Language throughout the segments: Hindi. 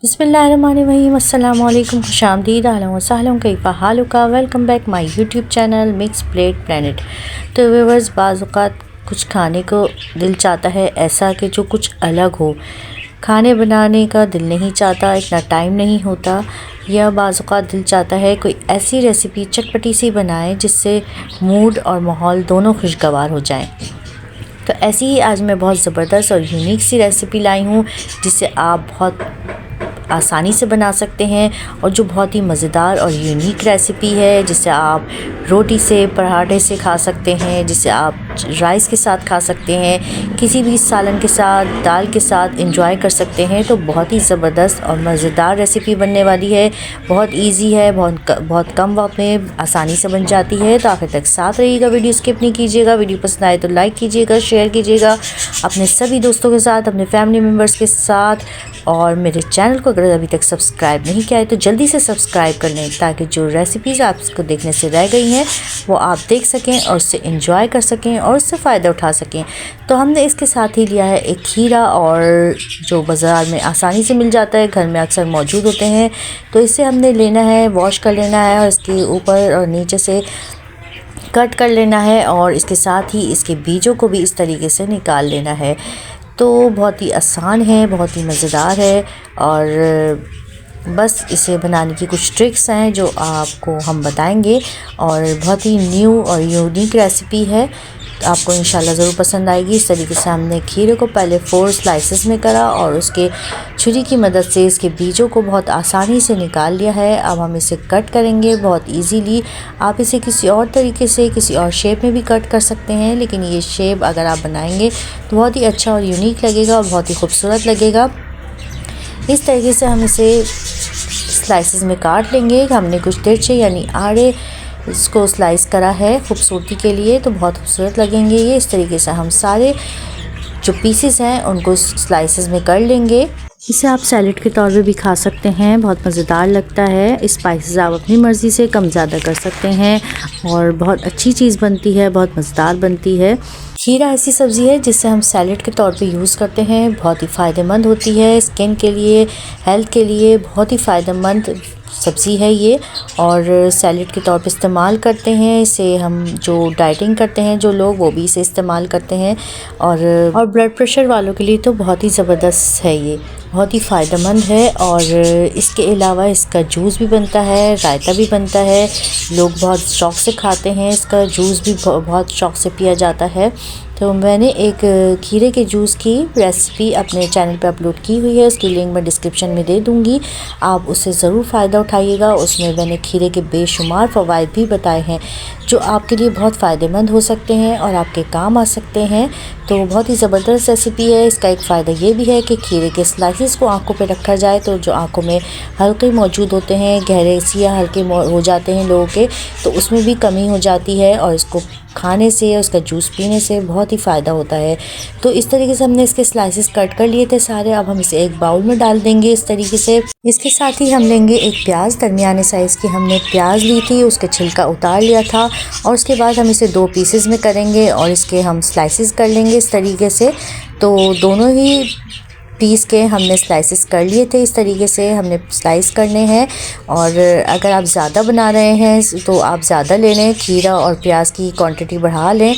बिस्मिल्लाहिर्रहमानिर्रहीम अस्सलाम वालेकुम खुशामदीद अहलन व सहलन कैफ़ा हालुका। Welcome back my YouTube channel mix plate planet. तो व्यूअर्स, बाज़ औक़ात कुछ खाने को दिल चाहता है ऐसा कि जो कुछ अलग हो। खाने बनाने का दिल नहीं चाहता, इतना टाइम नहीं होता, या बाज़ औक़ात दिल चाहता है कोई ऐसी रेसिपी चटपटी सी बनाए जिससे मूड और माहौल दोनों खुशगवार हो जाएं। तो ऐसी ही आज मैं बहुत ज़बरदस्त और यूनिक सी रेसिपी लाई हूँ जिसे आप बहुत आसानी से बना सकते हैं और जो बहुत ही मज़ेदार और यूनिक रेसिपी है जिसे आप रोटी से, पराठे से खा सकते हैं, जिसे आप राइस के साथ खा सकते हैं, किसी भी सालन के साथ, दाल के साथ एंजॉय कर सकते हैं। तो बहुत ही ज़बरदस्त और मज़ेदार रेसिपी बनने वाली है। बहुत इजी है, बहुत कम वक्त में आसानी से बन जाती है। तो आखिर तक साथ रहिएगा, वीडियो स्किप नहीं कीजिएगा। वीडियो पसंद आए तो लाइक कीजिएगा, शेयर कीजिएगा अपने सभी दोस्तों के साथ, अपने फैमिली मेम्बर्स के साथ। और मेरे चैनल को अगर अभी तक सब्सक्राइब नहीं किया है तो जल्दी से सब्सक्राइब कर लें ताकि जो रेसिपीज़ आपको देखने से रह गई हैं वो आप देख सकें और उससे एंजॉय कर सकें और उससे फ़ायदा उठा सकें। तो हमने इसके साथ ही लिया है एक खीरा, और जो बाज़ार में आसानी से मिल जाता है, घर में अक्सर मौजूद होते हैं। तो इसे हमने लेना है, वॉश कर लेना है और इसके ऊपर और नीचे से कट कर लेना है, और इसके साथ ही इसके बीजों को भी इस तरीके से निकाल लेना है। तो बहुत ही आसान है, बहुत ही मज़ेदार है, और बस इसे बनाने की कुछ ट्रिक्स हैं जो आपको हम बताएंगे, और बहुत ही न्यू और यूनिक रेसिपी है। तो आपको इंशाल्लाह ज़रूर पसंद आएगी। इस तरीके से हमने खीरे को पहले 4 स्लाइसेस में करा और उसके छुरी की मदद से इसके बीजों को बहुत आसानी से निकाल लिया है। अब हम इसे कट करेंगे बहुत इजीली। आप इसे किसी और तरीके से, किसी और शेप में भी कट कर सकते हैं, लेकिन ये शेप अगर आप बनाएंगे तो बहुत ही अच्छा और यूनिक लगेगा और बहुत ही खूबसूरत लगेगा। इस तरीके से हम इसे स्लाइसेस में काट लेंगे। हमने कुछ तिरछे यानी आड़े इसको स्लाइस करा है खूबसूरती के लिए, तो बहुत खूबसूरत लगेंगे ये। इस तरीके से हम सारे जो पीसेस हैं उनको स्लाइसेस में कर लेंगे। इसे आप सैलेड के तौर पे भी खा सकते हैं, बहुत मज़ेदार लगता है। स्पाइसेस आप अपनी मर्ज़ी से कम ज़्यादा कर सकते हैं और बहुत अच्छी चीज़ बनती है, बहुत मज़ेदार बनती है। खीरा ऐसी सब्ज़ी है जिसे हम सैलेड के तौर पे यूज़ करते हैं, बहुत ही फ़ायदेमंद होती है स्किन के लिए, हेल्थ के लिए बहुत ही फ़ायदेमंद सब्ज़ी है ये, और सैलेड के तौर पे इस्तेमाल करते हैं इसे हम। जो डाइटिंग करते हैं जो लोग, वो भी इसे इस्तेमाल करते हैं, और ब्लड प्रेशर वालों के लिए तो बहुत ही ज़बरदस्त है ये, बहुत ही फ़ायदेमंद है। और इसके अलावा इसका जूस भी बनता है, रायता भी बनता है, लोग बहुत शौक़ से खाते हैं। इसका जूस भी बहुत शौक़ से पिया जाता है। तो मैंने एक खीरे के जूस की रेसिपी अपने चैनल पे अपलोड की हुई है, उसकी लिंक मैं डिस्क्रिप्शन में दे दूँगी, आप उससे ज़रूर फ़ायदा उठाइएगा। उसमें मैंने खीरे के बेशुमार फ़वाइद भी बताए हैं जो आपके लिए बहुत फ़ायदेमंद हो सकते हैं और आपके काम आ सकते हैं। तो बहुत ही ज़बरदस्त रेसिपी है। इसका एक फ़ायदा ये भी है कि खीरे के स्लाइसेस को आँखों पे रखा जाए तो जो आँखों में हल्के मौजूद होते हैं, गहरे सिया हल्के हो जाते हैं लोगों के, तो उसमें भी कमी हो जाती है, और इसको खाने से, उसका जूस पीने से बहुत ही फ़ायदा होता है। तो इस तरीके से हमने इसके स्लाइसेस कट कर लिए थे सारे। अब हम इसे एक बाउल में डाल देंगे इस तरीके से। इसके साथ ही हम लेंगे एक प्याज, दरमियाने साइज़ की हमने प्याज ली थी, उसके छिलका उतार लिया था, और उसके बाद हम इसे 2 पीसेस में करेंगे और इसके हम स्लाइसेस कर लेंगे इस तरीके से। तो दोनों ही पीस के हमने स्लाइसेस कर लिए थे, इस तरीके से हमने स्लाइस करने हैं। और अगर आप ज़्यादा बना रहे हैं तो आप ज़्यादा ले लें, खीरा और प्याज की क्वांटिटी बढ़ा लें,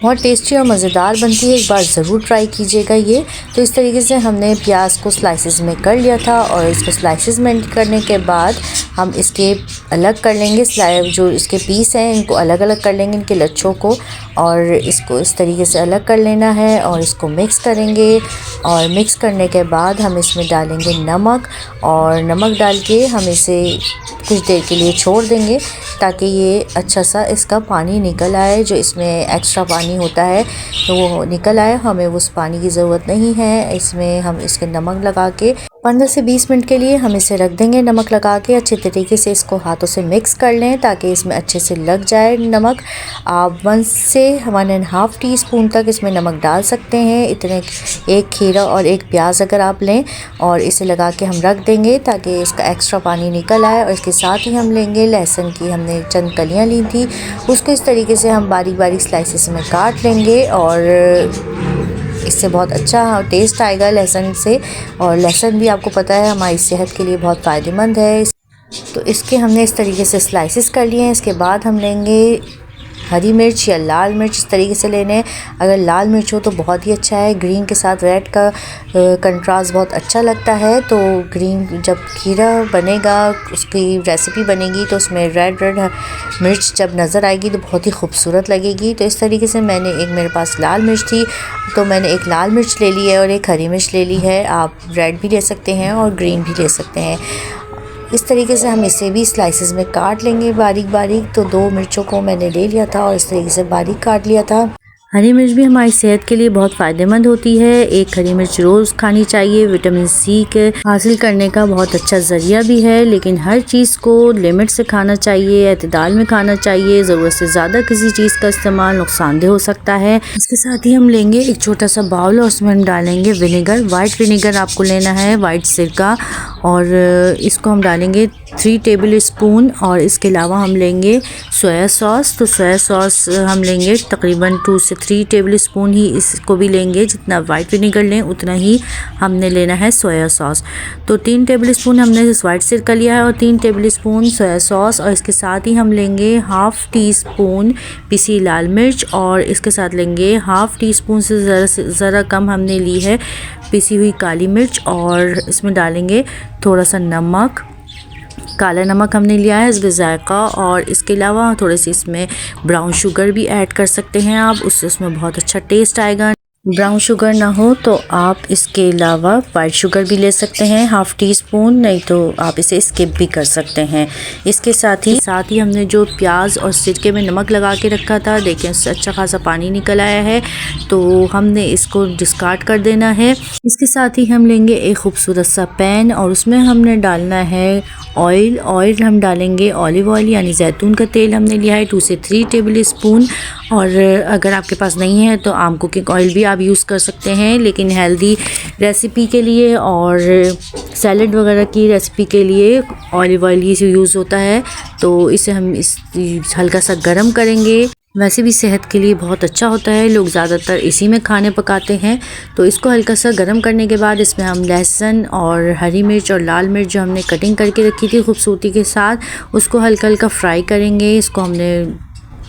बहुत टेस्टी और मज़ेदार बनती है। एक बार ज़रूर ट्राई कीजिएगा ये। तो इस तरीके से हमने प्याज को स्लाइसेस में कर लिया था, और इसको स्लाइसेस में करने के बाद हम इसके अलग कर लेंगे, जो इसके पीस हैं इनको अलग अलग कर लेंगे, इनके लच्छों को, और इसको इस तरीके से अलग कर लेना है और इसको मिक्स करेंगे। और मिक्स करने के बाद हम इसमें डालेंगे नमक, और नमक डाल के हम इसे कुछ देर के लिए छोड़ देंगे ताकि ये अच्छा सा इसका पानी निकल आए, जो इसमें एक्स्ट्रा पानी होता है तो वो निकल आए। हमें उस पानी की ज़रूरत नहीं है। इसमें हम इसके नमक लगा के 15 से 20 मिनट के लिए हम इसे रख देंगे नमक लगा के। अच्छे तरीके से इसको हाथों से मिक्स कर लें ताकि इसमें अच्छे से लग जाए नमक। आप 1 से 1.5 टीस्पून तक इसमें नमक डाल सकते हैं। इतने एक खीरा और एक प्याज अगर आप लें, और इसे लगा के हम रख देंगे ताकि इसका एक्स्ट्रा पानी निकल आए। और इसके साथ ही हम लेंगे लहसुन की, हमने चंद कलियाँ ली थी, उसको इस तरीके से हम बारीक बारीक स्लाइसेस में काट लेंगे और इससे बहुत अच्छा टेस्ट आएगा लहसुन से, और लहसुन भी आपको पता है हमारी सेहत के लिए बहुत फ़ायदेमंद है। तो इसके हमने इस तरीके से स्लाइसेस कर लिए हैं। इसके बाद हम लेंगे हरी मिर्च या लाल मिर्च, इस तरीके से लेने हैं। अगर लाल मिर्च हो तो बहुत ही अच्छा है, ग्रीन के साथ रेड का कंट्रास्ट बहुत अच्छा लगता है। तो ग्रीन जब खीरा बनेगा, उसकी रेसिपी बनेगी तो उसमें रेड मिर्च जब नज़र आएगी तो बहुत ही खूबसूरत लगेगी। तो इस तरीके से मेरे पास लाल मिर्च थी तो मैंने एक लाल मिर्च ले ली है और एक हरी मिर्च ले ली है। आप रेड भी ले सकते हैं और ग्रीन भी ले सकते हैं। इस तरीके से हम इसे भी स्लाइसेस में काट लेंगे बारीक बारीक। तो 2 मिर्चों को मैंने ले लिया था और इस तरीके से बारीक काट लिया था। हरी मिर्च भी हमारी सेहत के लिए बहुत फ़ायदेमंद होती है। एक हरी मिर्च रोज़ खानी चाहिए, विटामिन सी के हासिल करने का बहुत अच्छा ज़रिया भी है। लेकिन हर चीज़ को लिमिट से खाना चाहिए, एतदाल में खाना चाहिए। ज़रूरत से ज़्यादा किसी चीज़ का इस्तेमाल नुकसानदेह हो सकता है। इसके साथ ही हम लेंगे एक छोटा सा बाउल और उसमें हम डालेंगे विनेगर। वाइट विनेगर आपको लेना है, वाइट सिरका, और इसको हम डालेंगे 3 टेबल स्पून। और इसके अलावा हम लेंगे सोया सॉस। तो सोया सॉस हम लेंगे तकरीबन 2 से 3 टेबल स्पून ही इसको भी लेंगे। जितना वाइट विनेगर लें उतना ही हमने लेना है सोया सॉस। तो 3 टेबल स्पून हमने वाइट सिरका लिया है और 3 टेबल स्पून सोया सॉस। और इसके साथ ही हम लेंगे हाफ़ टी स्पून पिसी लाल मिर्च, और इसके साथ लेंगे हाफ़ टी स्पून से ज़रा कम हमने ली है पिसी हुई काली मिर्च। और इसमें डालेंगे थोड़ा सा नमक, काला नमक हमने लिया है इसके जायका। और इसके अलावा थोड़ी सी इसमें ब्राउन शुगर भी ऐड कर सकते हैं आप, उससे उसमें बहुत अच्छा टेस्ट आएगा। ब्राउन शुगर ना हो तो आप इसके अलावा वाइट शुगर भी ले सकते हैं, हाफ़ टी स्पून, नहीं तो आप इसे स्किप भी कर सकते हैं। इसके साथ ही हमने जो प्याज और सिरके में नमक लगा के रखा था, देखिए उससे अच्छा खासा पानी निकल आया है, तो हमने इसको डिस्कार्ड कर देना है। इसके साथ ही हम लेंगे एक खूबसूरत सा पैन और उसमें हमने डालना है ऑयल हम डालेंगे ऑलिव ऑयल यानी जैतून का तेल हमने लिया है 2 से 3 टेबल स्पून। और अगर आपके पास नहीं है तो आम कुकिंग ऑयल भी आप यूज़ कर सकते हैं, लेकिन हेल्दी रेसिपी के लिए और सैलड वगैरह की रेसिपी के लिए ऑलिव ऑयल ही यूज़ होता है। तो इसे हम हल्का सा गर्म करेंगे। वैसे भी सेहत के लिए बहुत अच्छा होता है, लोग ज़्यादातर इसी में खाने पकाते हैं। तो इसको हल्का सा गर्म करने के बाद इसमें हम लहसुन और हरी मिर्च और लाल मिर्च जो हमने कटिंग करके रखी थी खूबसूरती के साथ, उसको हल्का हल्का फ्राई करेंगे। इसको हमने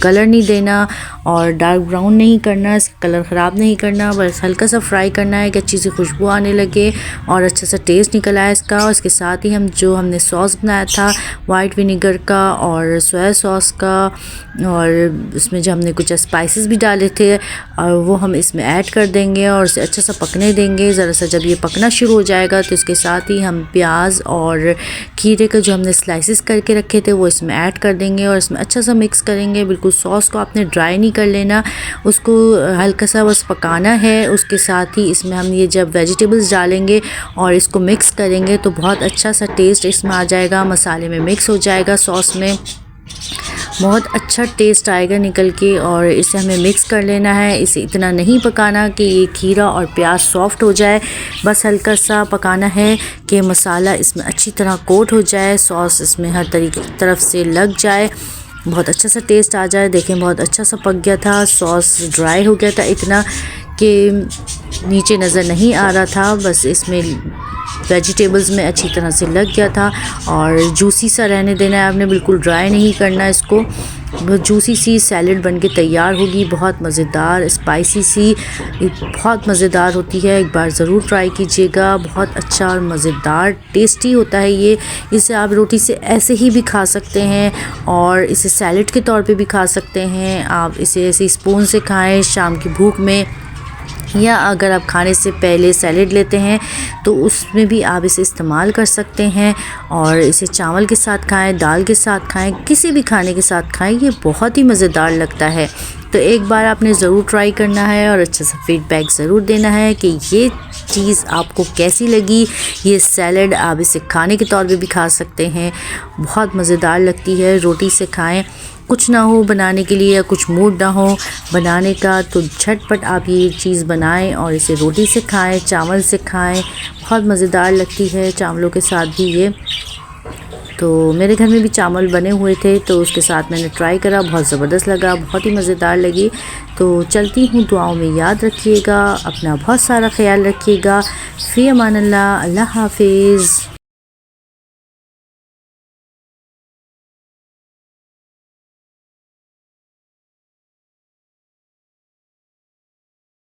कलर नहीं देना और डार्क ब्राउन नहीं करना, इसका कलर ख़राब नहीं करना, बस हल्का सा फ्राई करना है कि अच्छी सी खुशबू आने लगे और अच्छा सा टेस्ट निकल आए इसका। और इसके साथ ही हम जो हमने सॉस बनाया था वाइट विनेगर का और सोया सॉस का, और इसमें जो हमने कुछ स्पाइसेस भी डाले थे और वो हम इसमें ऐड कर देंगे और इसे अच्छा सा पकने देंगे। ज़रा सा जब ये पकना शुरू हो जाएगा तो इसके साथ ही हम प्याज और खीरे का जो हमने स्लाइसेस करके रखे थे वो इसमें ऐड कर देंगे और इसमें अच्छा सा मिक्स करेंगे। बिल्कुल सॉस को आपने ड्राई नहीं कर लेना, उसको हल्का सा बस पकाना है। उसके साथ ही इसमें हम ये जब वेजिटेबल्स डालेंगे और इसको मिक्स करेंगे तो बहुत अच्छा सा टेस्ट इसमें आ जाएगा, मसाले में मिक्स हो जाएगा, सॉस में बहुत अच्छा टेस्ट आएगा निकल के। और इसे हमें मिक्स कर लेना है, इसे इतना नहीं पकाना कि ये खीरा और प्याज सॉफ्ट हो जाए, बस हल्का सा पकाना है कि मसाला इसमें अच्छी तरह कोट हो जाए, सॉस इसमें हर तरफ से लग जाए, बहुत अच्छा सा टेस्ट आ जाए। देखें बहुत अच्छा सा पक गया था, सॉस ड्राई हो गया था इतना कि नीचे नज़र नहीं आ रहा था, बस इसमें वेजिटेबल्स में अच्छी तरह से लग गया था। और जूसी सा रहने देना है आपने, बिल्कुल ड्राई नहीं करना इसको, बहुत जूसी सी सैलड बनके तैयार होगी, बहुत मज़ेदार स्पाइसी सी, बहुत मज़ेदार होती है। एक बार ज़रूर ट्राई कीजिएगा, बहुत अच्छा और मज़ेदार टेस्टी होता है ये। इसे आप रोटी से ऐसे ही भी खा सकते हैं और इसे सैलड के तौर पे भी खा सकते हैं। आप इसे ऐसे स्पून से खाएं शाम की भूख में, या अगर आप खाने से पहले सैलेड लेते हैं तो उसमें भी आप इसे इस्तेमाल कर सकते हैं। और इसे चावल के साथ खाएं, दाल के साथ खाएं, किसी भी खाने के साथ खाएं, ये बहुत ही मज़ेदार लगता है। तो एक बार आपने ज़रूर ट्राई करना है और अच्छा सा फीडबैक ज़रूर देना है कि ये चीज़ आपको कैसी लगी। ये सैलड आप इसे खाने के तौर पे भी खा सकते हैं, बहुत मज़ेदार लगती है, रोटी से खाएं। कुछ ना हो बनाने के लिए या कुछ मूड ना हो बनाने का तो झटपट आप ये चीज़ बनाएं और इसे रोटी से खाएं, चावल से खाएं, बहुत मज़ेदार लगती है चावलों के साथ भी ये। तो मेरे घर में भी चावल बने हुए थे तो उसके साथ मैंने ट्राई करा, बहुत ज़बरदस्त लगा, बहुत ही मज़ेदार लगी। तो चलती हूँ, दुआओं में याद रखिएगा, अपना बहुत सारा ख्याल रखिएगा। फ़ी अमान अल्लाह, अल्लाह हाफिज़।